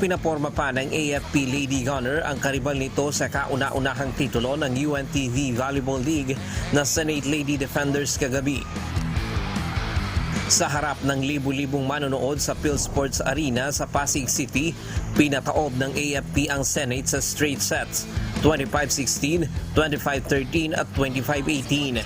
pinaporma pa ng AFP Lady Gunner ang karibal nito sa kauna-unahang titulo ng UNTV Volleyball League na Senate Lady Defenders kagabi. Sa harap ng libu-libong manonood sa PhilSports Arena sa Pasig City, pinataob ng AFP ang Senate sa straight sets, 25-16, 25-13 at 25-18.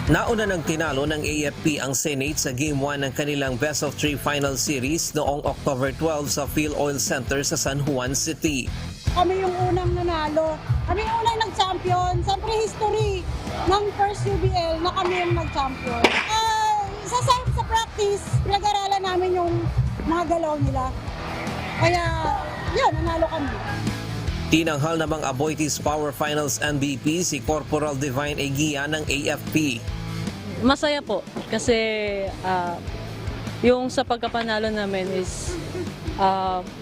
Nauna ng tinalo ng AFP ang Senate sa Game 1 ng kanilang Best of 3 Final Series noong October 12 sa Phil Oil Center sa San Juan City. Kami yung unang nanalo. Kami yung unang nag-champion. Sa prehistory ng first UBL na kami yung nag-champion. Sa practice, pinag-aralan namin yung mga galaw nila. Kaya, yun, nanalo kami. Tinanghal namang Aboitiz Power Finals MVP si Corporal Divine Eguia ng AFP. Masaya po kasi yung sa pagkapanalo namin is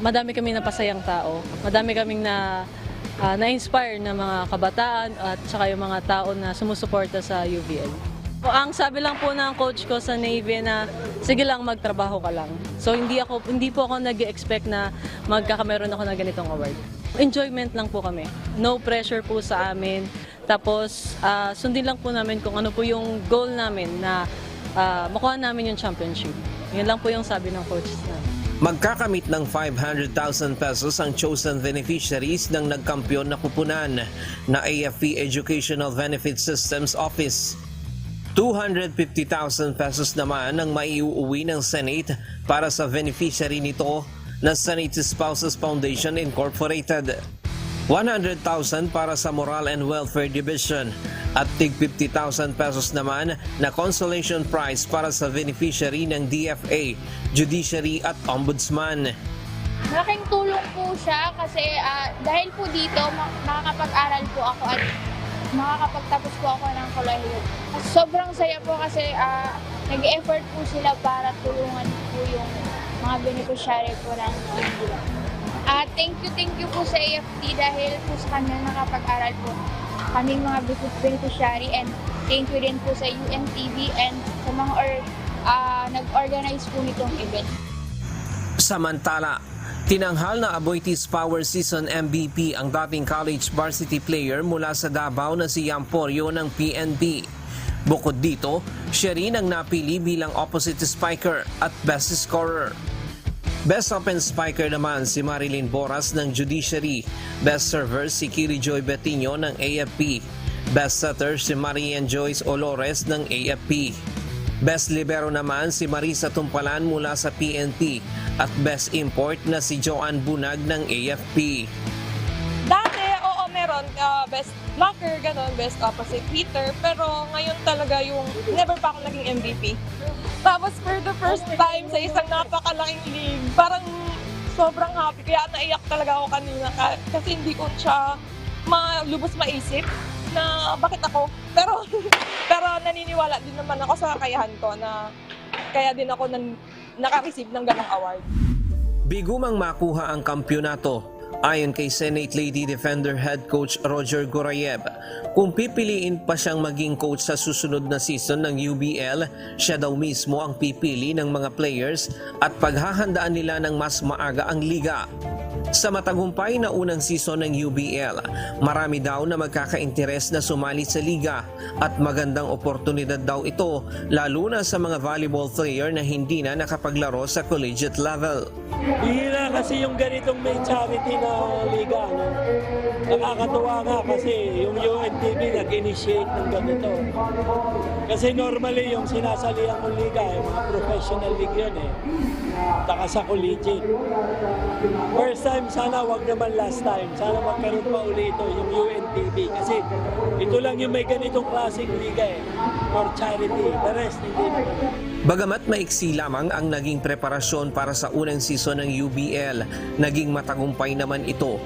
madami kaming napasayang tao. Madami kaming na-inspire na mga kabataan at saka yung mga tao na sumusuporta sa UBL. Ang sabi lang po ng coach ko sa Navy na sige lang, magtrabaho ka lang. So hindi po ako nag-expect na magkakameron ako ng ganitong award. Enjoyment lang po kami. No pressure po sa amin. Tapos sundin lang po namin kung ano po yung goal namin na makuha namin yung championship. Yun lang po yung sabi ng coach namin. Magkakamit ng 500,000 pesos ang chosen beneficiaries ng nagkampiyon na kupunan na AFP Educational Benefit Systems Office. 250,000 pesos naman ang maiuuwi ng Senate para sa beneficiary nito na Senate Spouses Foundation Incorporated. 100,000 para sa Moral and Welfare Division at tig 50,000 pesos naman na consolation prize para sa beneficiary ng DFA, Judiciary at Ombudsman. Malaking tulong po siya kasi dahil po dito makakapag-aral po ako at makakapagtapos po ako ng kolehiyo. Sobrang saya po kasi nag-effort po sila para tulungan po yung mga beneficiary po ng India. Thank you po sa AFT dahil po sa kanya nakapag-aral po kaming mga beneficiary, and thank you din po sa UNTV and sa mga nag-organize po nitong event. Samantala, tinanghal na Aboitiz Power Season MVP ang dating college varsity player mula sa Davao na si Yamporio ng PNP. Bukod dito, siya rin ang napili bilang opposite spiker at best scorer. Best open spiker naman si Marilyn Boras ng Judiciary. Best server si Kiri Joy Betinho ng AFP. Best setter si Marian Joyce Olores ng AFP. Best libero naman si Marisa Tumpalan mula sa PNP at best import na si Joanne Bunag ng AFP. Dati, oo, meron best blocker, ganon, best opposite hitter, pero ngayon talaga yung never pa ako naging MVP. Tapos for the first time sa isang napakalaking league, parang sobrang happy, kaya naiyak talaga ako kanina kasi hindi ko siya lubos maisip na bakit ako. Pero naniniwala din naman ako sa kakayahan ko na kaya din ako naka-receive ng ganong award. Bigumang makuha ang kampyonato. Ayon kay Senate Lady Defender Head Coach Roger Gorayev, kung pipiliin pa siyang maging coach sa susunod na season ng UBL, siya daw mismo ang pipili ng mga players at paghahandaan nila ng mas maaga ang liga. Sa matagumpay na unang season ng UBL, marami daw na magkaka-interes na sumali sa liga at magandang oportunidad daw ito lalo na sa mga volleyball player na hindi na nakapaglaro sa collegiate level. Bihira kasi yung ganitong may charity na liga. No? Nakakatuwa nga kasi yung UNTV nag-initiate ng ganito. Kasi normally yung sinasalihan ng liga, yung mga professional league yun taka sa collegiate. First time, sana wag naman last time. Sana magkaroon pa ulit ito, yung UNTV. Kasi ito lang yung may ganitong klaseng liga for charity. The rest, hindi naman. Bagamat maiksi lamang ang naging preparasyon para sa unang season ng UBL, naging matagumpay naman ito.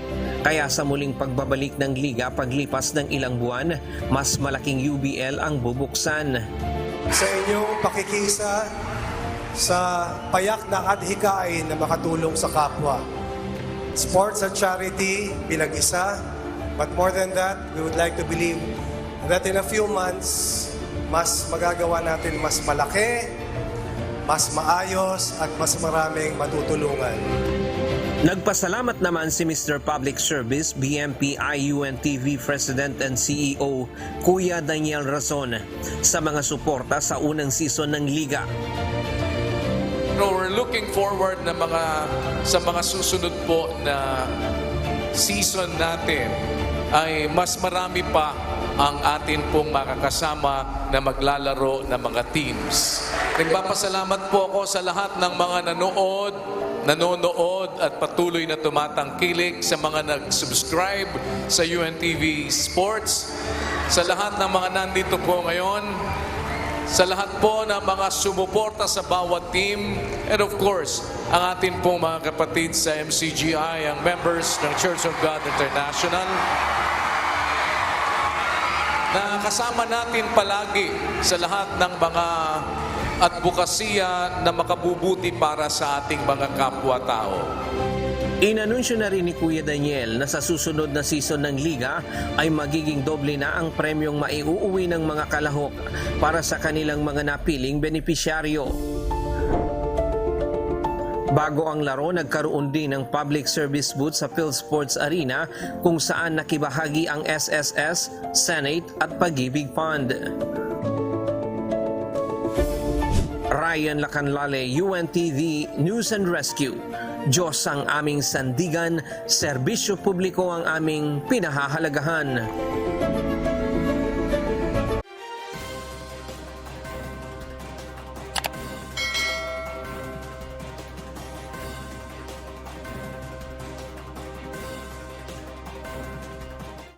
Kaya sa muling pagbabalik ng liga paglipas ng ilang buwan, mas malaking UBL ang bubuksan. Sa inyong pakikisa sa payak na adhikain na makatulong sa kapwa. Sports at charity, pinag-isa. But more than that, we would like to believe that in a few months, mas magagawa natin mas malaki, mas maayos, at mas maraming matutulungan. Nagpasalamat naman si Mr. Public Service, BMP IUNTV President and CEO Kuya Daniel Razon sa mga suporta sa unang season ng Liga. We're looking forward na sa mga susunod po na season natin ay mas marami pa ang atin pong makakasama na maglalaro ng mga teams. Nagpapasalamat po ako sa lahat ng mga nanonood at patuloy na tumatangkilik, sa mga nag-subscribe sa UNTV Sports, sa lahat ng mga nandito po ngayon, sa lahat po ng mga sumuporta sa bawat team, and of course, ang atin pong mga kapatid sa MCGI, ang members ng Church of God International, na kasama natin palagi sa lahat ng mga advokasya na makabubuti para sa ating mga kapwa-tao. Inanunsyo na rin ni Kuya Daniel na sa susunod na season ng Liga ay magiging doble na ang premyong maiuuwi ng mga kalahok para sa kanilang mga napiling benepisyaryo. Bago ang laro, nagkaroon din ng public service booth sa PhilSports Arena kung saan nakibahagi ang SSS, Senate at Pag-ibig Fund. Ryan Lacanlale, UNTV News and Rescue. Diyos ang aming sandigan, serbisyo publiko ang aming pinahahalagahan.